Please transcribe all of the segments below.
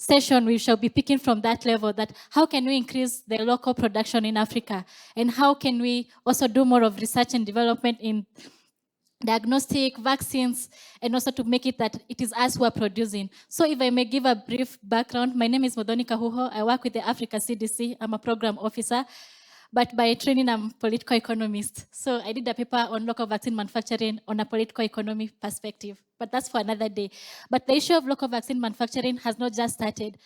session, we shall be picking from that level, that how can we increase the local production in Africa, and how can we also do more of research and development in diagnostic, vaccines, and also to make it that it is us who are producing. So if I may give a brief background, my name is Modoni Kahuho. I work with the Africa CDC. I'm a program officer, but by training, I'm a political economist. So I did a paper on local vaccine manufacturing on a political economy perspective, but that's for another day. But the issue of local vaccine manufacturing has not just started.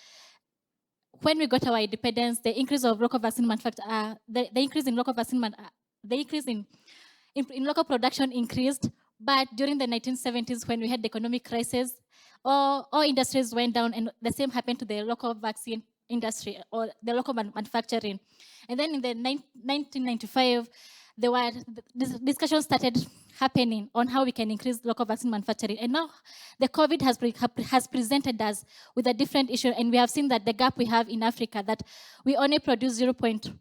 When we got our independence, the increase of local vaccine manufacturing, the increase in local vaccine, the increase in local production increased, but during the 1970s, when we had the economic crisis, all industries went down, and the same happened to the local vaccine industry or the local manufacturing. And then in the 1995, there were discussions started happening on how we can increase local vaccine manufacturing. And now the COVID has presented us with a different issue, and we have seen that the gap we have in Africa, that we only produce 0.1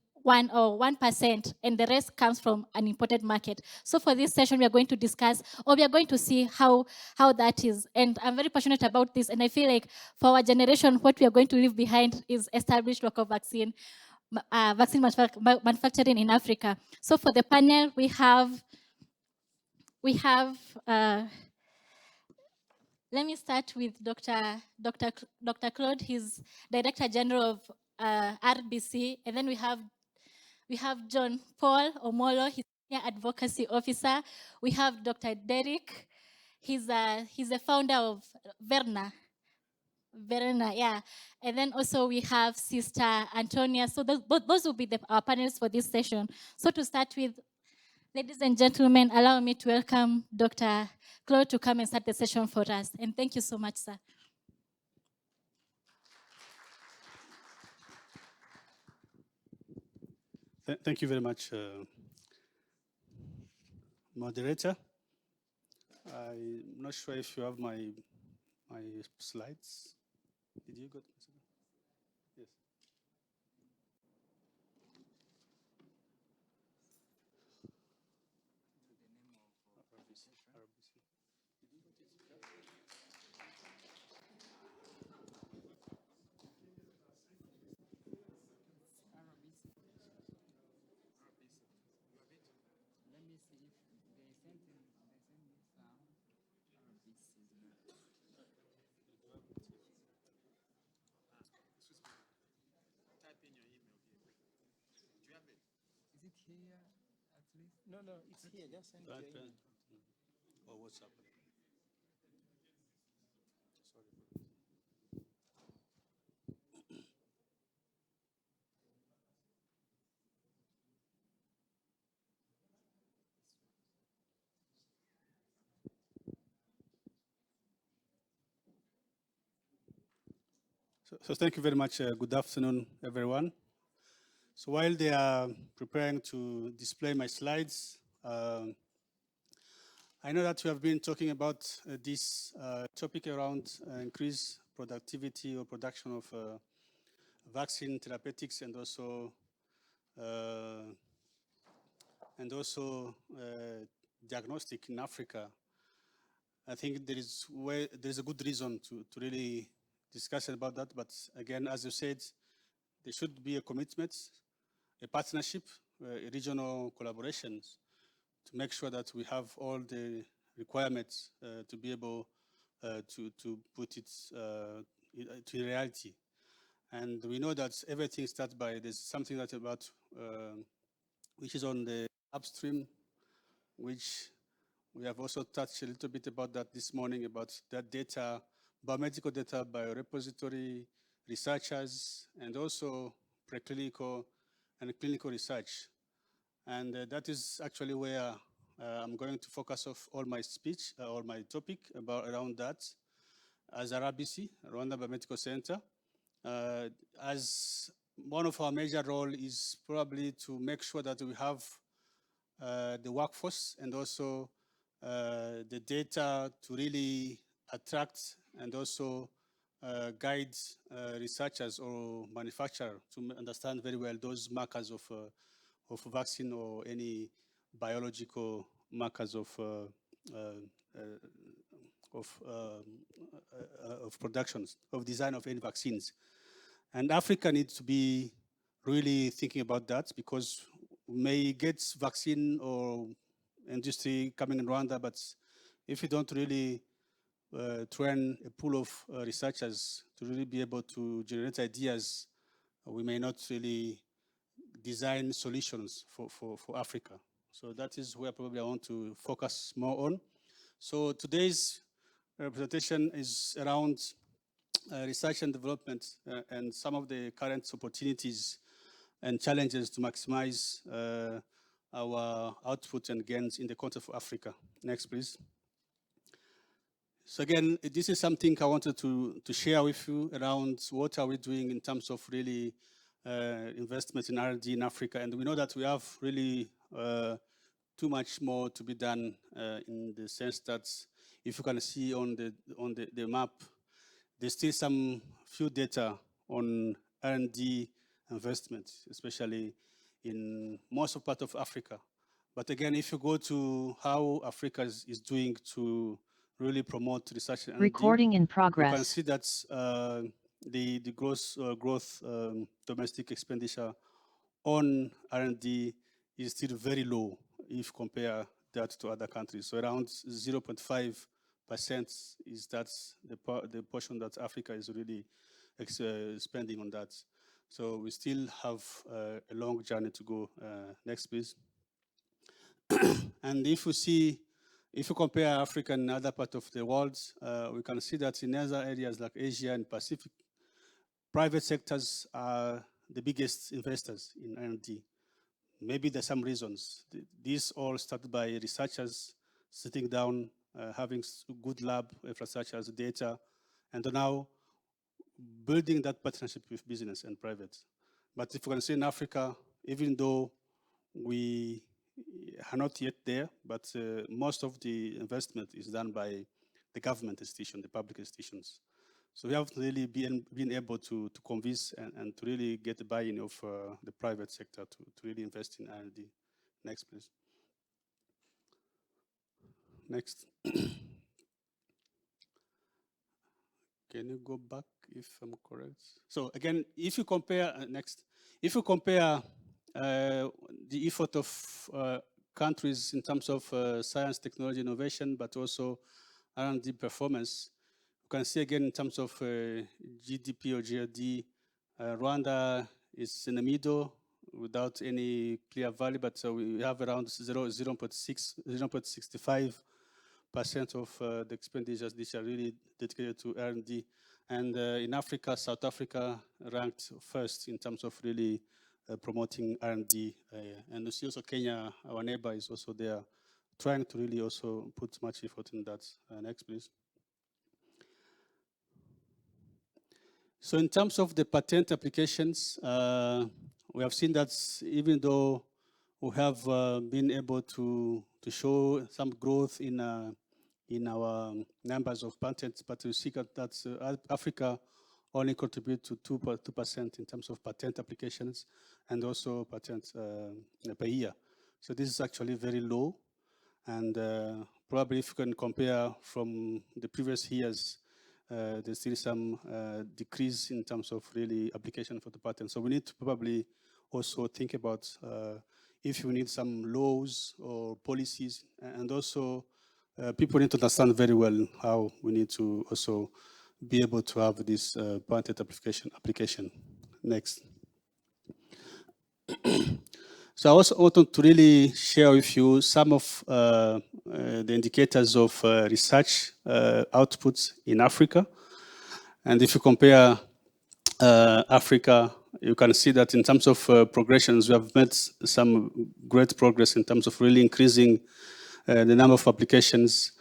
or 1%, and the rest comes from an imported market. So for this session, we are going to discuss, or we are going to see how that is. And I'm very passionate about this, and I feel like for our generation, what we are going to leave behind is established local vaccine manufacturing in Africa. So for the panel, we have let me start with Dr. Claude. He's Director General of RBC, and then we have John Paul Omolo, he's Senior Advocacy Officer. We have Dr. Derek. He's the founder of Verna, yeah. And then also we have Sister Antonia. So those will be our panelists for this session. So to start with, ladies and gentlemen, allow me to welcome Dr. Claude to come and start the session for us. And thank you so much, sir. Thank you very much, moderator. I'm not sure if you have my slides. Did you go? Yes. No, it's here. Just send it here. Or WhatsApp. So thank you very much. Good afternoon, everyone. So while they are preparing to display my slides, I know that we have been talking about this topic around increased productivity or production of vaccine therapeutics and also diagnostic in Africa. I think there is a good reason to really discuss about that. But again, as you said, there should be a commitment, a partnership, regional collaborations to make sure that we have all the requirements to be able to put it to reality. And we know that everything starts by, there's something that about, which is on the upstream, which we have also touched a little bit about that this morning, about that data, biomedical data, biorepository, researchers, and also preclinical and clinical research. And that is actually where I'm going to focus off all my speech or my topic around that as RBC, Rwanda Biomedical Center. As one of our major role is probably to make sure that we have the workforce and also the data to really attract and also guide researchers or manufacturers to understand very well those markers of vaccine or any biological markers of productions, of design of any vaccines. And Africa needs to be really thinking about that, because we may get vaccine or industry coming in Rwanda, but if we don't really train a pool of researchers to really be able to generate ideas, we may not really design solutions for Africa. So that is where probably I want to focus more on. So today's presentation is around research and development and some of the current opportunities and challenges to maximize our output and gains in the context of Africa. Next, please. So again, this is something I wanted to share with you around what are we doing in terms of really investment in R&D in Africa. And we know that we have really too much more to be done in the sense that if you can see on the map, there's still some few data on R&D investment, especially in most of part of Africa. But again, if you go to how Africa is doing to really promote research and R&D, recording in you progress. can see that the growth domestic expenditure on R&D is still very low if you compare that to other countries. So around 0.5% is the portion that Africa is really spending on that. So we still have a long journey to go. Next, please. And if you compare Africa and other parts of the world, we can see that in other areas like Asia and Pacific, private sectors are the biggest investors in R&D. Maybe there's some reasons. These all started by researchers sitting down, having good lab infrastructures, data, and now building that partnership with business and private. But if you can see in Africa, even though we are not yet there, but most of the investment is done by the government institution, the public institutions. So we have really been able to convince and to really get the buy-in of the private sector to really invest in R&D. Next, please. Next. Can you go back if I'm correct? So again, if you compare, if you compare the effort of countries in terms of science, technology, innovation, but also R&D performance, you can see again in terms of GDP or GRD, Rwanda is in the middle without any clear value, but we have around 0.65% of the expenditures which are really dedicated to R&D. And in Africa, South Africa ranked first in terms of really promoting R&D. And you see also Kenya, our neighbor, is also there, trying to really also put much effort in that. Next, please. So in terms of the patent applications, we have seen that even though we have been able to show some growth in our numbers of patents, but we see that Africa only contributes to 2% in terms of patent applications and also patents per year. So this is actually very low. And probably if you can compare from the previous years, there's still some decrease in terms of really application for the patent. So we need to probably also think about if you need some laws or policies, and also people need to understand very well how we need to also be able to have this patent application. Next. So I also want to really share with you some of the indicators of research outputs in Africa. And if you compare Africa, you can see that in terms of progressions, we have made some great progress in terms of really increasing the number of applications,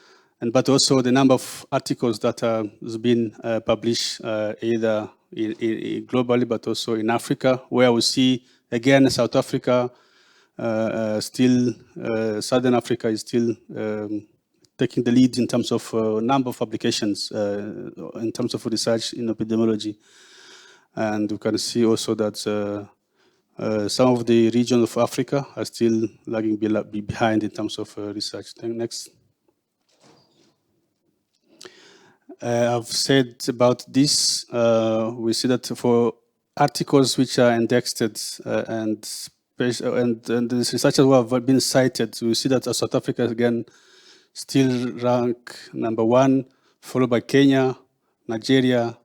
but also the number of articles that has been published either globally, but also in Africa, where we see, again, South Africa, Southern Africa is still taking the lead in terms of number of applications, in terms of research in epidemiology. And you can see also that some of the regions of Africa are still lagging behind in terms of research. Next. I've said about this. We see that for articles which are indexed and the researchers who have been cited, we see that South Africa again still rank #1, followed by Kenya, Nigeria,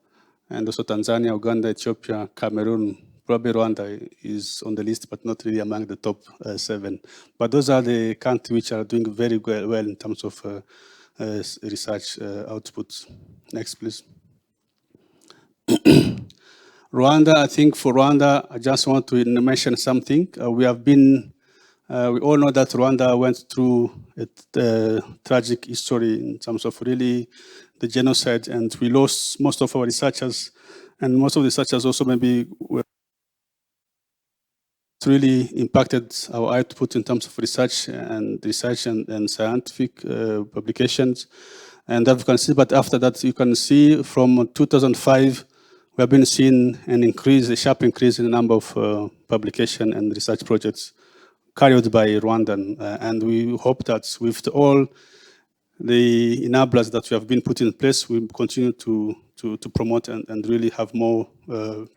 and also Tanzania, Uganda, Ethiopia, Cameroon. Probably Rwanda is on the list, but not really among the top 7. But those are the countries which are doing very well in terms of research outputs. Next, please. Rwanda, I think for Rwanda, I just want to mention something. We all know that Rwanda went through a tragic history in terms of really the genocide, and we lost most of our researchers, and most of the researchers also maybe were really impacted our output in terms of research and scientific publications. And that you can see, but after that, you can see from 2005, we have been seeing a sharp increase in the number of publication and research projects carried by Rwandan. And we hope that with all the enablers that we have been put in place, we continue to promote and really have more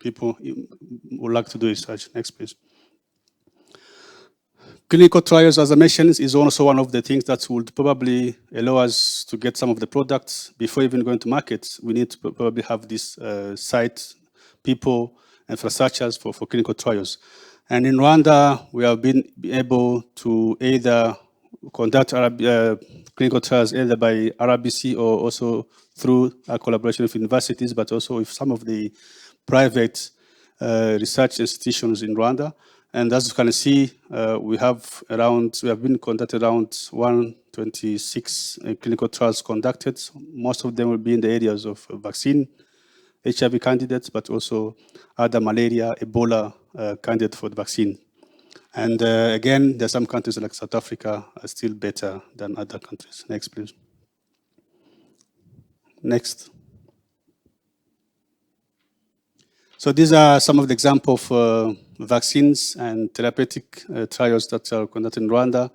people who would like to do research. Next, please. Clinical trials, as I mentioned, is also one of the things that would probably allow us to get some of the products before even going to market. We need to probably have this site, people, and researchers for clinical trials. And in Rwanda, we have been able to either conduct clinical trials either by RBC or also through a collaboration with universities, but also with some of the private research institutions in Rwanda. And as you can see, we have been conducted around 126 clinical trials conducted. Most of them will be in the areas of vaccine, HIV candidates, but also other malaria, Ebola candidate for the vaccine. And again, there are some countries like South Africa are still better than other countries. Next, please. Next. So these are some of the examples of vaccines and therapeutic trials that are conducted in Rwanda.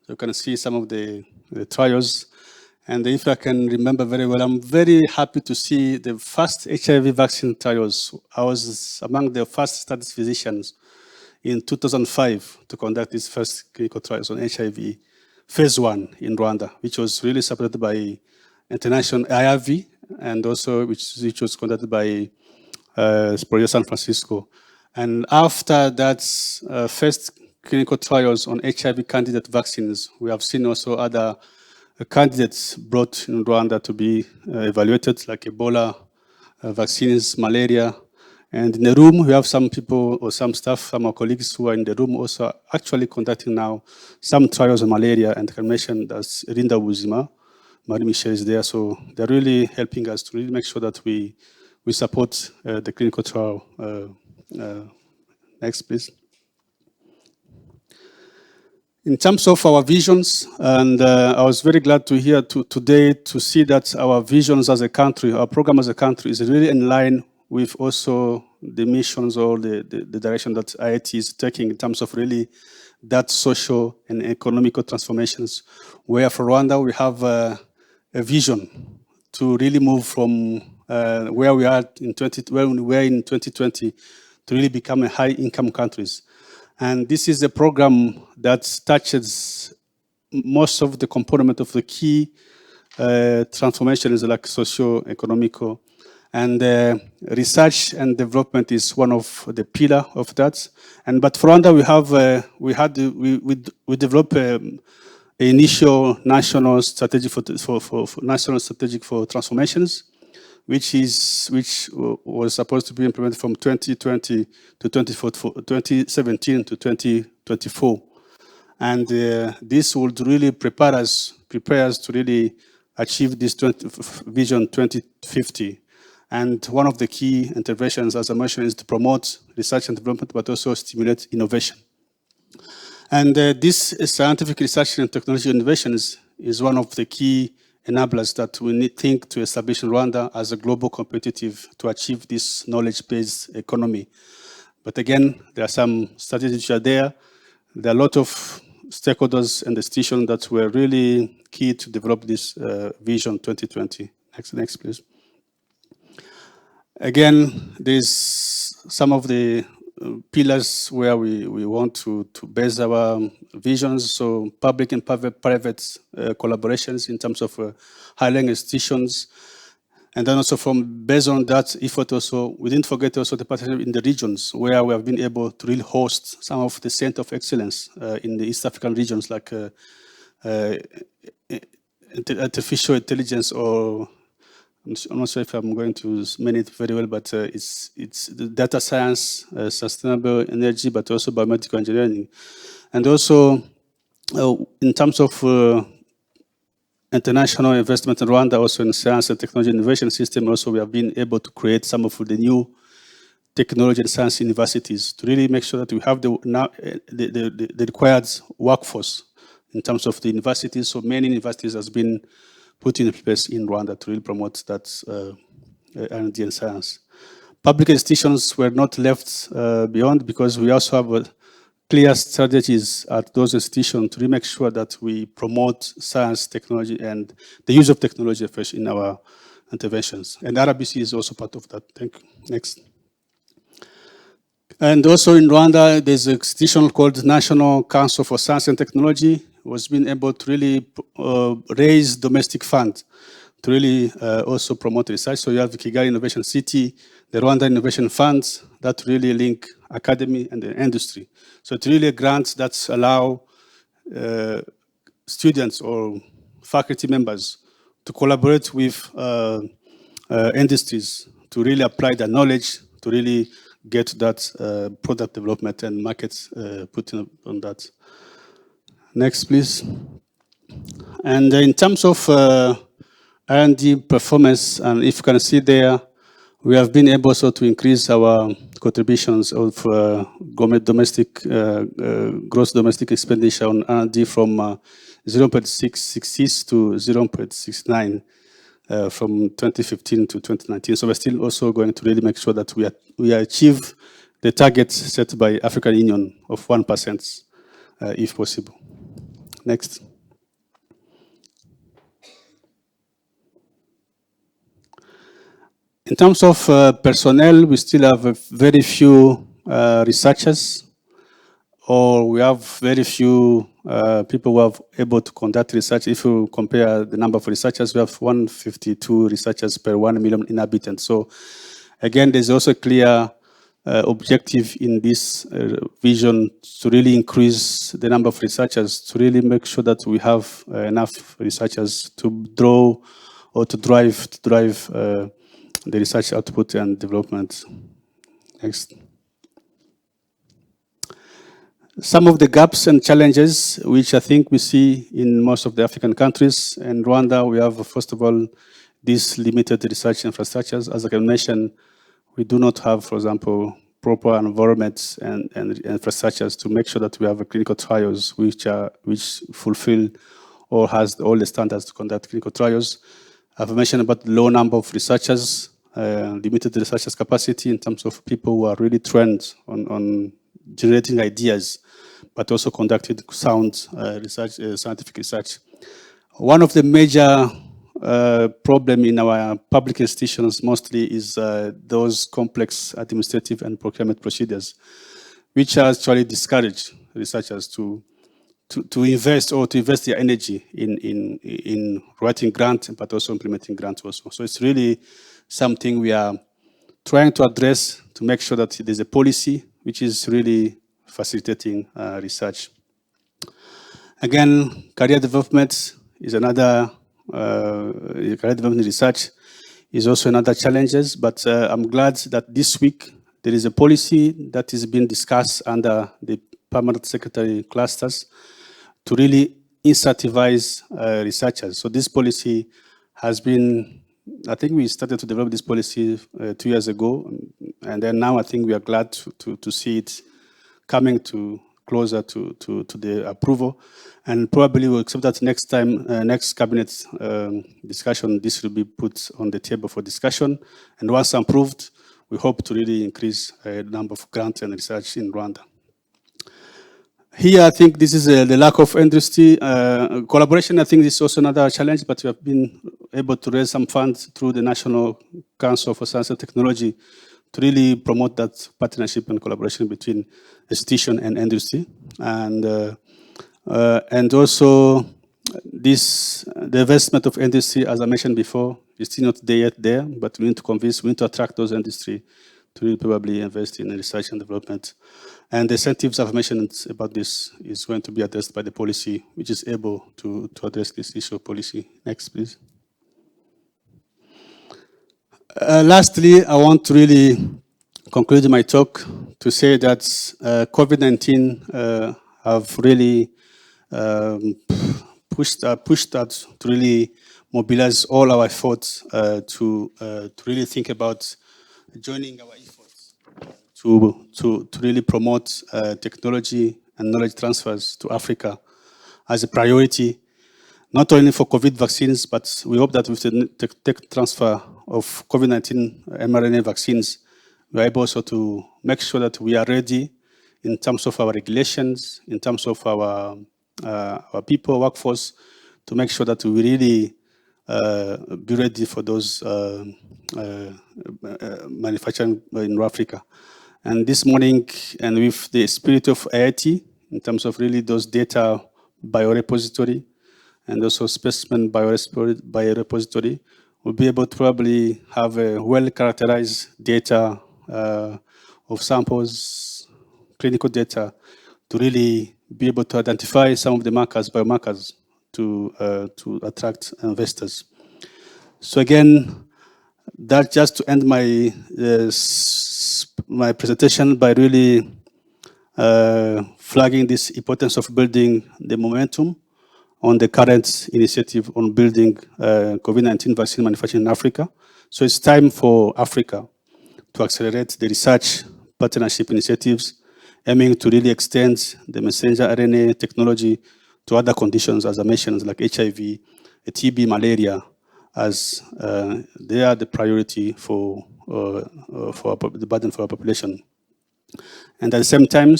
So you can see some of the trials. And if I can remember very well, I'm very happy to see the first HIV vaccine trials. I was among the first statisticians in 2005 to conduct these first clinical trials on HIV, phase 1 in Rwanda, which was really supported by international IRV, and also which was conducted by Project San Francisco. And after that first clinical trials on HIV candidate vaccines, we have seen also other candidates brought in Rwanda to be evaluated, like Ebola vaccines, malaria. And in the room, we have some people or some staff, some of our colleagues who are in the room also actually conducting now some trials on malaria. And I can mention that Rinda Wuzima, Marie Michel is there. So they're really helping us to really make sure that we support the clinical trial. Next, please. In terms of our visions, and I was very glad to hear today to see that our visions as a country, our program as a country is really in line with also the missions or the direction that IIT is taking in terms of really that social and economical transformations, where for Rwanda we have a vision to really move from where we are in 2020 to really become a high-income countries. And this is a program that touches most of the component of the key transformations like socio-economical. And research and development is one of the pillar of that. But for Rwanda, we developed an initial national strategy for transformations, which was supposed to be implemented from 2020 to 2017 to 2024. And this would really prepare us to really achieve this Vision 2050. And one of the key interventions, as I mentioned, is to promote research and development, but also stimulate innovation. And this scientific research and technology innovations is one of the key enablers that we think to establish in Rwanda as a global competitive to achieve this knowledge-based economy. But again, there are some strategies which are there. There are a lot of stakeholders and institutions that were really key to develop this Vision 2020. Next, please. Again, there's some of the pillars where we want to base our visions. So public and private collaborations in terms of higher institutions. And then also based on that effort also, we didn't forget also the partnership in the regions where we have been able to really host some of the center of excellence in the East African regions like artificial intelligence, or I'm not sure if I'm going to mean it very well, but it's the data science, sustainable energy, but also biomedical engineering. And also in terms of international investment in Rwanda, also in science and technology innovation system, also we have been able to create some of the new technology and science universities to really make sure that we have the required workforce in terms of the universities. So many universities has been put in place in Rwanda to really promote that R&D and science. Public institutions were not left beyond, because we also have clear strategies at those institutions to really make sure that we promote science, technology, and the use of technology first in our interventions. And RBC is also part of that. Thank you. Next. And also in Rwanda, there's an institution called National Council for Science and Technology, who has been able to really raise domestic funds to really also promote research. So you have the KIGALI Innovation City, the Rwanda Innovation Funds that really link academy and the industry. So it's really grants that allow students or faculty members to collaborate with industries to really apply their knowledge to really get that product development and markets put on that. Next, please. And in terms of R&D performance, and if you can see there, we have been able also to increase our contributions of domestic gross domestic expenditure on R&D from 0.666 to 0.69 from 2015 to 2019. So we're still also going to really make sure that we achieve the targets set by African Union of 1%, if possible. Next. In terms of personnel, we still have very few researchers, or we have very few people who are able to conduct research. If you compare the number of researchers, we have 152 researchers per 1 million inhabitants. So again, there's also a clear objective in this vision to really increase the number of researchers, to really make sure that we have enough researchers to draw or to drive the research output and development. Next. Some of the gaps and challenges which I think we see in most of the African countries. In Rwanda, we have, first of all, these limited research infrastructures. As I can mention, we do not have, for example, proper environments and infrastructures to make sure that we have clinical trials which fulfill or has all the standards to conduct clinical trials. I've mentioned about the low number of researchers, limited researchers capacity in terms of people who are really trained on generating ideas, but also conducted sound research, scientific research. One of the major problem in our public institutions mostly is those complex administrative and procurement procedures, which actually discourage researchers to invest or to invest their energy in writing grants, but also implementing grants also. So it's really something we are trying to address to make sure that there's a policy which is really facilitating research. Again, career development is another, career development research is also another challenges, but I'm glad that this week there is a policy that is being discussed under the permanent secretary clusters to really incentivize researchers. So this policy has been, I think we started to develop this policy 2 years ago, and then now I think we are glad to see it coming closer to the approval, and probably we'll accept that next time, next cabinet discussion, this will be put on the table for discussion, and once approved, we hope to really increase the number of grants and research in Rwanda. Here, I think this is the lack of industry collaboration. I think this is also another challenge, but we have been able to raise some funds through the National Council for Science and Technology to really promote that partnership and collaboration between institution and industry. And also the investment of industry, as I mentioned before, is still not there yet there, but we need to convince, we need to attract those industry to really probably invest in research and development. And the incentives I've mentioned about this is going to be addressed by the policy, which is able to address this issue of policy. Next, please. Lastly, I want to really conclude my talk to say that COVID-19 have really pushed us to really mobilize all our efforts to really think about joining our efforts to really promote technology and knowledge transfers to Africa as a priority, not only for COVID vaccines, but we hope that with the tech transfer of COVID-19 mRNA vaccines, we are able also to make sure that we are ready in terms of our regulations, in terms of our people, workforce, to make sure that we really be ready for those manufacturing in Africa. And this morning, and with the spirit of IIT, in terms of really those data biorepository and also specimen biorepository, we'll be able to probably have a well-characterized data of samples, clinical data, to really be able to identify some of the markers, biomarkers, to attract investors. So again, that just to end my my presentation by really flagging this importance of building the momentum on the current initiative on building COVID-19 vaccine manufacturing in Africa. So it's time for Africa to accelerate the research partnership initiatives, aiming to really extend the messenger RNA technology to other conditions, as I mentioned, like HIV, TB, malaria, as they are the priority for the burden for our population. And at the same time,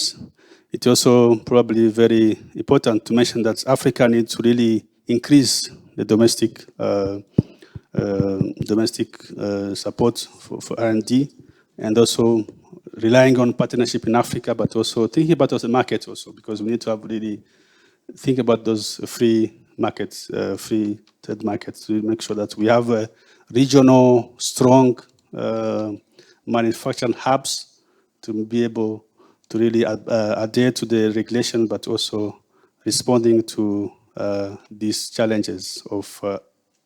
it's also probably very important to mention that Africa needs to really increase the domestic support for R&D, and also relying on partnership in Africa, but also thinking about the market also, because we need to have really think about those free markets, free trade markets, to make sure that we have a regional, strong manufacturing hubs to be able to really adhere to the regulation, but also responding to these challenges of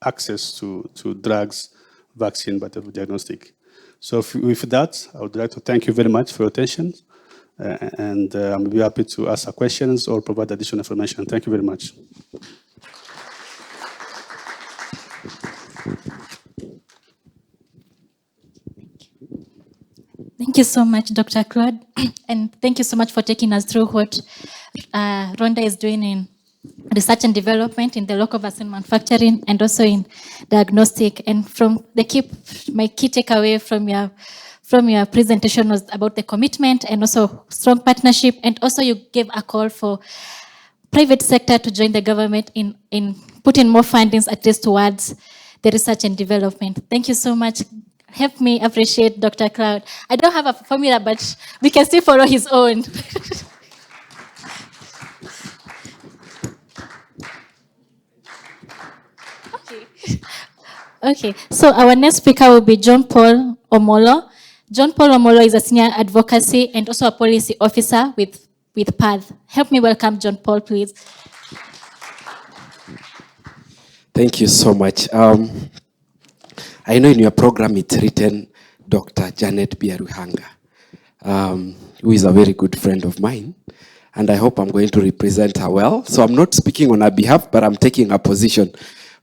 access to drugs, vaccine, but diagnostic. So with that, I would like to thank you very much for your attention. And I'm be happy to answer questions or provide additional information. Thank you very much. Thank you so much, Dr. Claude. And thank you so much for taking us through what Rwanda is doing in research and development in the local vaccine manufacturing and also in diagnostic. And from my key takeaway from your presentation was about the commitment and also strong partnership. And also you gave a call for private sector to join the government in putting more fundings at least towards the research and development. Thank you so much. Help me appreciate Dr. Cloud. I don't have a formula, but we can still follow his own. Okay, so our next speaker will be John Paul Omolo. John Paul Omolo is a senior advocacy and also a policy officer with PATH. Help me welcome John Paul, please. Thank you so much. I know in your program it's written Dr. Janet Biaruhanga, who is a very good friend of mine, and I hope I'm going to represent her well. So I'm not speaking on her behalf, but I'm taking a position,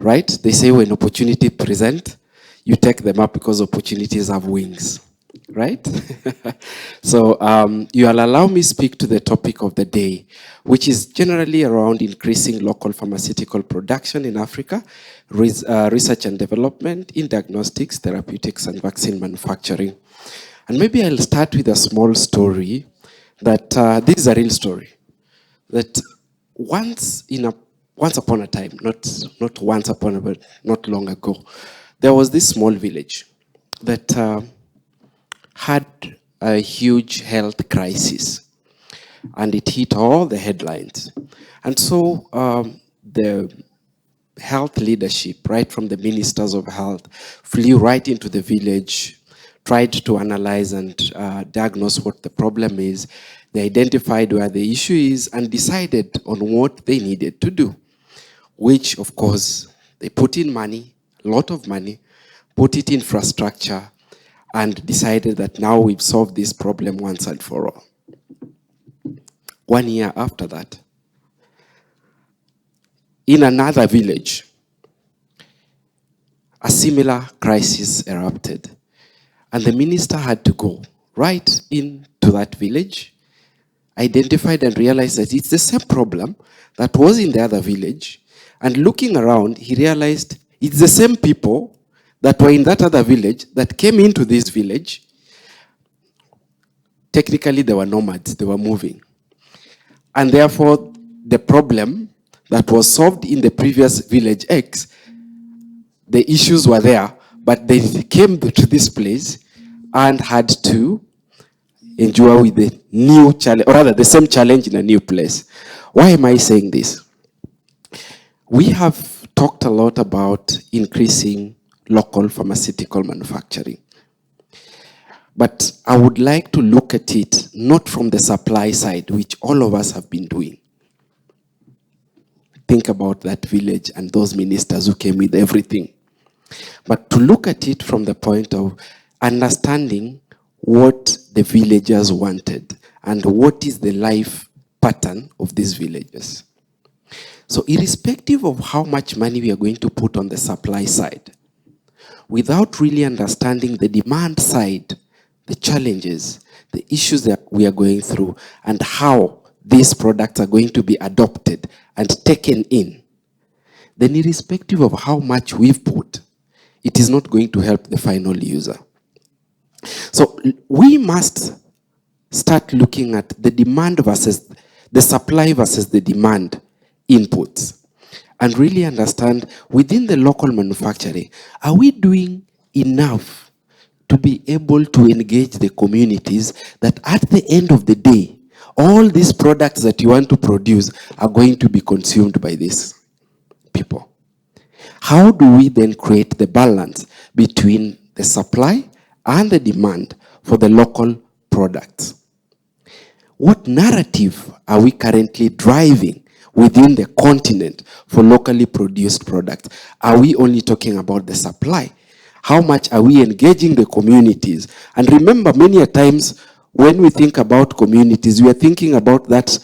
right? They say when opportunity present, you take them up because opportunities have wings, right? So you'll allow me speak to the topic of the day, which is generally around increasing local pharmaceutical production in Africa, research and development in diagnostics, therapeutics, and vaccine manufacturing. And maybe I'll start with a small story that this is a real story. that once upon a time, not once upon a, but not long ago, there was this small village that had a huge health crisis, and it hit all the headlines. And so the health leadership, right from the ministers of health, flew right into the village, tried to analyze and diagnose what the problem is. They identified where the issue is and decided on what they needed to do, which, of course, they put in money, a lot of money, put it in infrastructure, and decided that now we've solved this problem once and for all. 1 year after that, in another village, a similar crisis erupted. And the minister had to go right into that village, identified and realized that it's the same problem that was in the other village. And looking around, he realized it's the same people that were in that other village that came into this village. Technically, they were nomads, they were moving. And therefore, the problem that was solved in the previous village X, the issues were there, but they came to this place and had to endure with the new challenge, or rather the same challenge in a new place. Why am I saying this? We have talked a lot about increasing local pharmaceutical manufacturing. But I would like to look at it not from the supply side, which all of us have been doing. Think about that village and those ministers who came with everything. But to look at it from the point of understanding what the villagers wanted and what is the life pattern of these villagers. So irrespective of how much money we are going to put on the supply side, without really understanding the demand side, the challenges, the issues that we are going through, and how these products are going to be adopted and taken in, then irrespective of how much we've put, it is not going to help the final user. So we must start looking at the demand versus the supply versus the demand inputs, and really understand within the local manufacturing, are we doing enough to be able to engage the communities that at the end of the day, all these products that you want to produce are going to be consumed by these people? How do we then create the balance between the supply and the demand for the local products? What narrative are we currently driving within the continent for locally produced products? Are we only talking about the supply? How much are we engaging the communities? And remember, many a times when we think about communities, we are thinking about that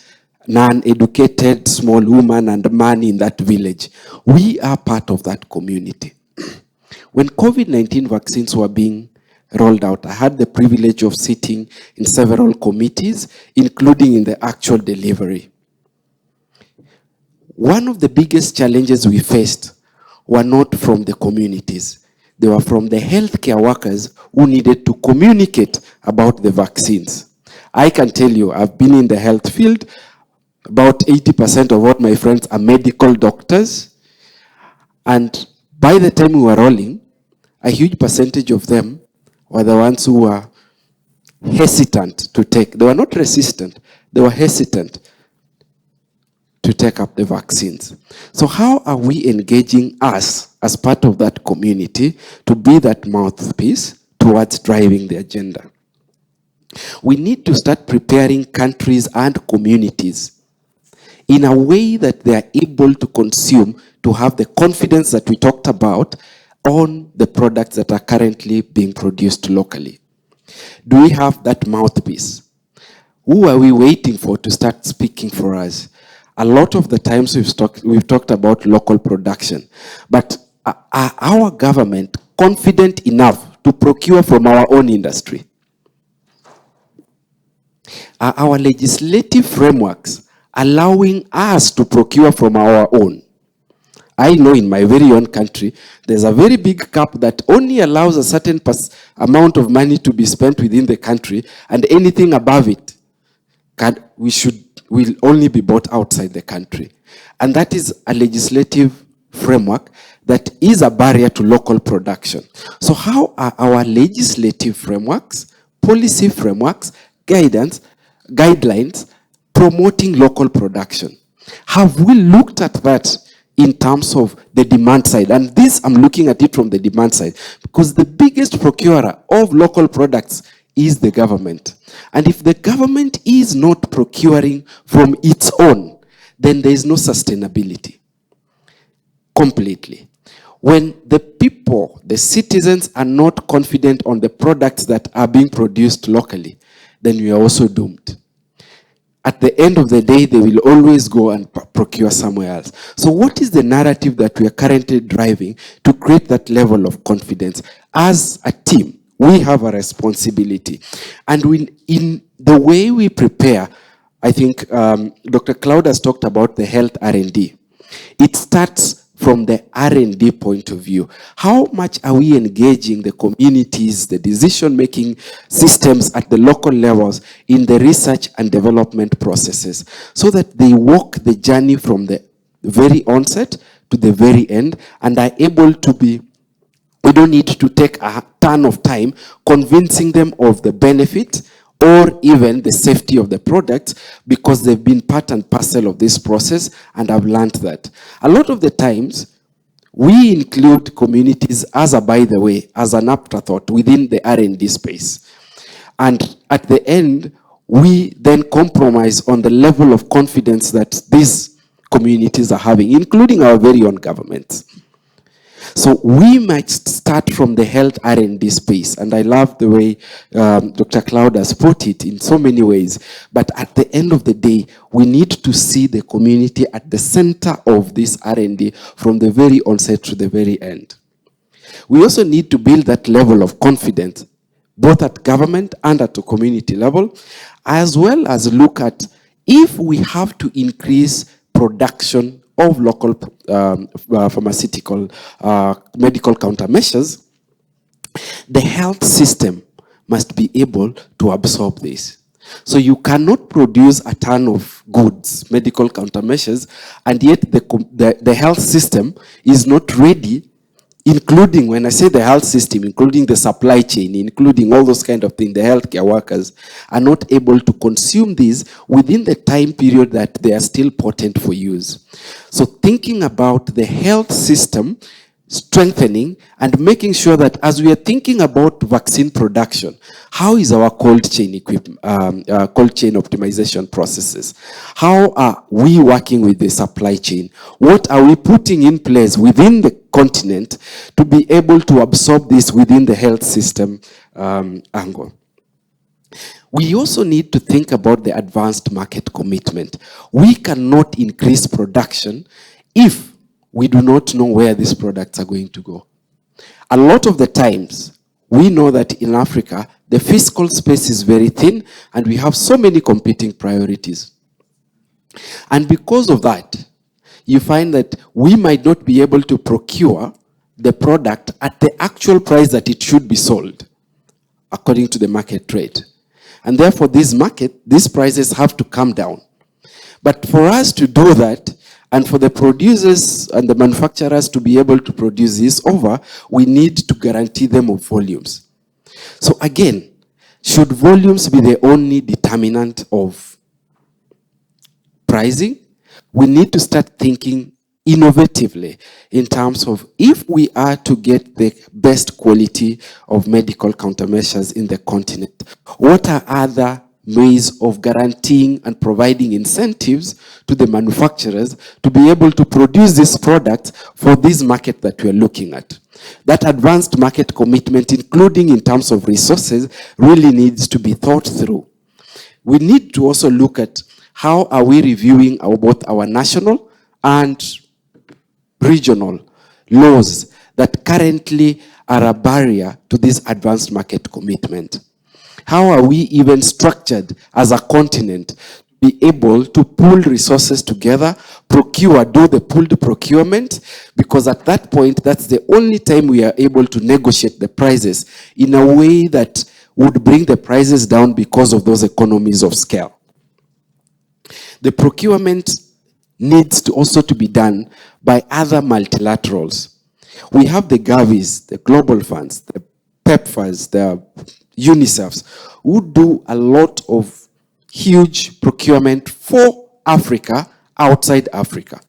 non-educated small woman and man in that village. We are part of that community. When COVID-19 vaccines were being rolled out, I had the privilege of sitting in several committees, including in the actual delivery. One of the biggest challenges we faced were not from the communities. They were from the healthcare workers who needed to communicate about the vaccines. I can tell you, I've been in the health field. About 80% of all my friends are medical doctors. And by the time we were rolling, a huge percentage of them were the ones who were hesitant to take. They were not resistant. They were hesitant to take up the vaccines. So how are we engaging us as part of that community to be that mouthpiece towards driving the agenda? We need to start preparing countries and communities in a way that they are able to consume, to have the confidence that we talked about on the products that are currently being produced locally. Do we have that mouthpiece? Who are we waiting for to start speaking for us? A lot of the times we've talked about local production, but are our government confident enough to procure from our own industry? Are our legislative frameworks allowing us to procure from our own? I know in my very own country, there's a very big cap that only allows a certain amount of money to be spent within the country, and anything above it, we should will only be bought outside the country. And that is a legislative framework that is a barrier to local production. So how are our legislative frameworks, policy frameworks, guidelines promoting local production? Have we looked at that in terms of the demand side? And this, I'm looking at it from the demand side, because the biggest procurer of local products is the government. And if the government is not procuring from its own, then there is no sustainability completely. When the people, the citizens, are not confident on the products that are being produced locally, then we are also doomed. At the end of the day, they will always go and procure somewhere else. So what is the narrative that we are currently driving to create that level of confidence? As a team, we have a responsibility. And in the way we prepare, I think Dr. Cloud has talked about the health R&D. It starts from the R&D point of view. How much are we engaging the communities, the decision-making systems at the local levels in the research and development processes, so that they walk the journey from the very onset to the very end and are able to be, we don't need to take a ton of time convincing them of the benefit or even the safety of the product, because they've been part and parcel of this process and have learned that. A lot of the times, we include communities as a, by the way, as an afterthought within the R&D space. And at the end, we then compromise on the level of confidence that these communities are having, including our very own governments. So we might start from the health R&D space, and I love the way Dr. Cloud has put it in so many ways. But at the end of the day, we need to see the community at the center of this R&D from the very onset to the very end. We also need to build that level of confidence, both at government and at the community level, as well as look at if we have to increase production of local pharmaceutical medical countermeasures, the health system must be able to absorb this. So you cannot produce a ton of goods, medical countermeasures, and yet the health system is not ready, including, when I say the health system, including the supply chain, including all those kind of things, the healthcare workers are not able to consume these within the time period that they are still potent for use. So thinking about the health system, strengthening and making sure that as we are thinking about vaccine production, how is our cold chain cold chain optimization processes? How are we working with the supply chain? What are we putting in place within the continent to be able to absorb this within the health system angle? We also need to think about the advanced market commitment. We cannot increase production if we do not know where these products are going to go. A lot of the times, we know that in Africa, the fiscal space is very thin and we have so many competing priorities. And because of that, you find that we might not be able to procure the product at the actual price that it should be sold, according to the market rate. And therefore, these prices have to come down. But for us to do that, and for the producers and the manufacturers to be able to produce this over, we need to guarantee them of volumes. So again, should volumes be the only determinant of pricing? We need to start thinking innovatively in terms of if we are to get the best quality of medical countermeasures in the continent, what are other ways of guaranteeing and providing incentives to the manufacturers to be able to produce this product for this market that we are looking at? That advanced market commitment, including in terms of resources, really needs to be thought through. We need to also look at how are we reviewing both our national and regional laws that currently are a barrier to this advanced market commitment. How are we even structured as a continent to be able to pool resources together, procure, do the pooled procurement? Because at that point, that's the only time we are able to negotiate the prices in a way that would bring the prices down because of those economies of scale. the procurement needs to also to be done by other multilaterals. We have the Gavis, the Global Funds, the PEPFARs, the UNICEFs, who do a lot of huge procurement for Africa, outside Africa.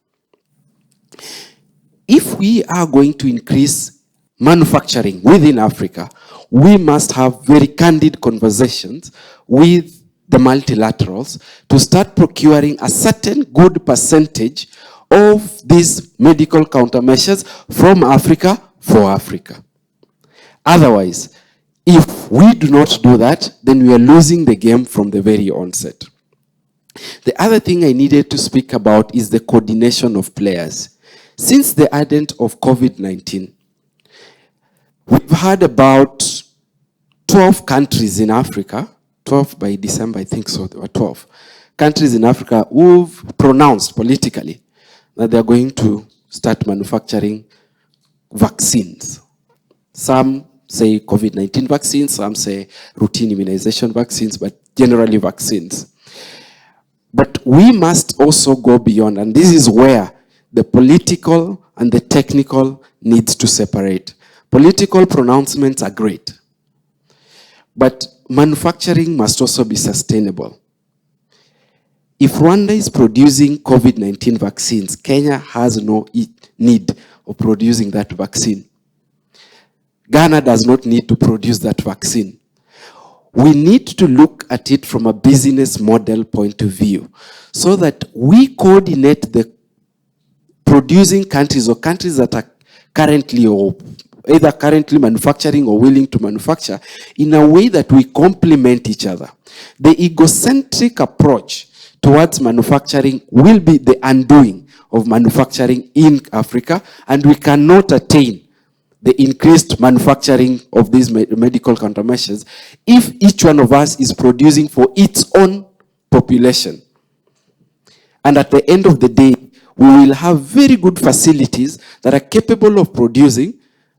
If we are going to increase manufacturing within Africa, we must have very candid conversations with the multilaterals to start procuring a certain good percentage of these medical countermeasures from Africa for Africa. Otherwise, if we do not do that, then we are losing the game from the very onset. The other thing I needed to speak about is the coordination of players. Since the advent of COVID-19, we've had about 12 countries in Africa, 12 by December, I think so, there were 12 countries in Africa who've pronounced politically that they're going to start manufacturing vaccines. Some say COVID-19 vaccines, some say routine immunization vaccines, but generally vaccines. But we must also go beyond, and this is where the political and the technical needs to separate. Political pronouncements are great, but manufacturing must also be sustainable. If Rwanda is producing COVID-19 vaccines, Kenya has no need of producing that vaccine. Ghana does not need to produce that vaccine. We need to look at it from a business model point of view so that we coordinate the producing countries or countries that are currently or either currently manufacturing or willing to manufacture in a way that we complement each other. The egocentric approach towards manufacturing will be the undoing of manufacturing in Africa, and we cannot attain the increased manufacturing of these medical countermeasures if each one of us is producing for its own population. And at the end of the day, we will have very good facilities that are capable of producing,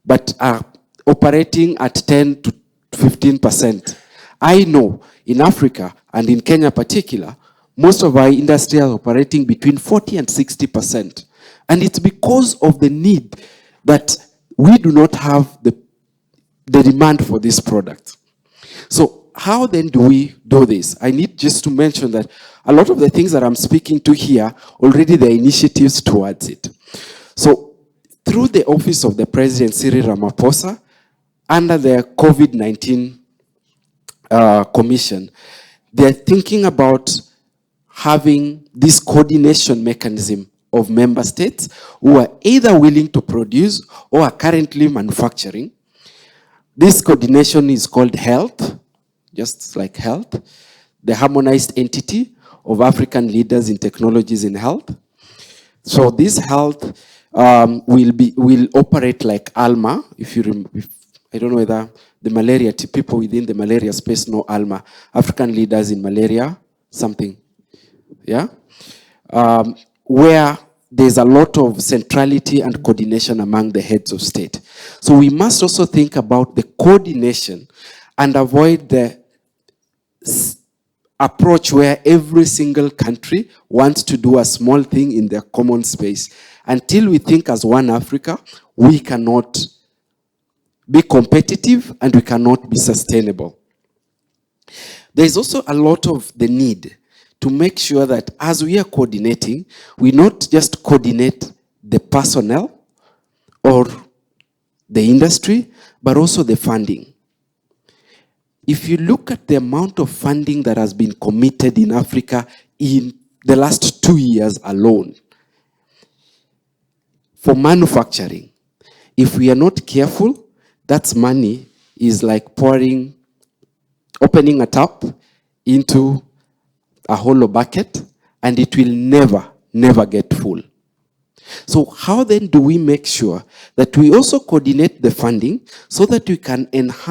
but are operating at 10 to 15%. I know in Africa, and in Kenya particular, most of our industry are operating between 40 and 60%. And it's because of the need that we do not have the demand for this product. So how then do we do this? I need just to mention that a lot of the things that I'm speaking to here, already there are initiatives towards it. So through the Office of the President, Cyril Ramaphosa, under the COVID-19 Commission, they're thinking about having this coordination mechanism of member states who are either willing to produce or are currently manufacturing. This coordination is called HEALTH, just like health, the harmonized entity of African leaders in technologies in health. So this HEALTH will operate like ALMA. I don't know whether the malaria people within the malaria space know ALMA, African leaders in malaria, something. Yeah, where there's a lot of centrality and coordination among the heads of state. So we must also think about the coordination and avoid the approach where every single country wants to do a small thing in their common space. Until we think as one Africa, we cannot be competitive and we cannot be sustainable. There's also a lot of the need to make sure that as we are coordinating, we not just coordinate the personnel or the industry, but also the funding. If you look at the amount of funding that has been committed in Africa in the last 2 years alone for manufacturing, if we are not careful, that money is like opening a tap into a hollow bucket, and it will never get full. So how then do we make sure that we also coordinate the funding so that we can enhance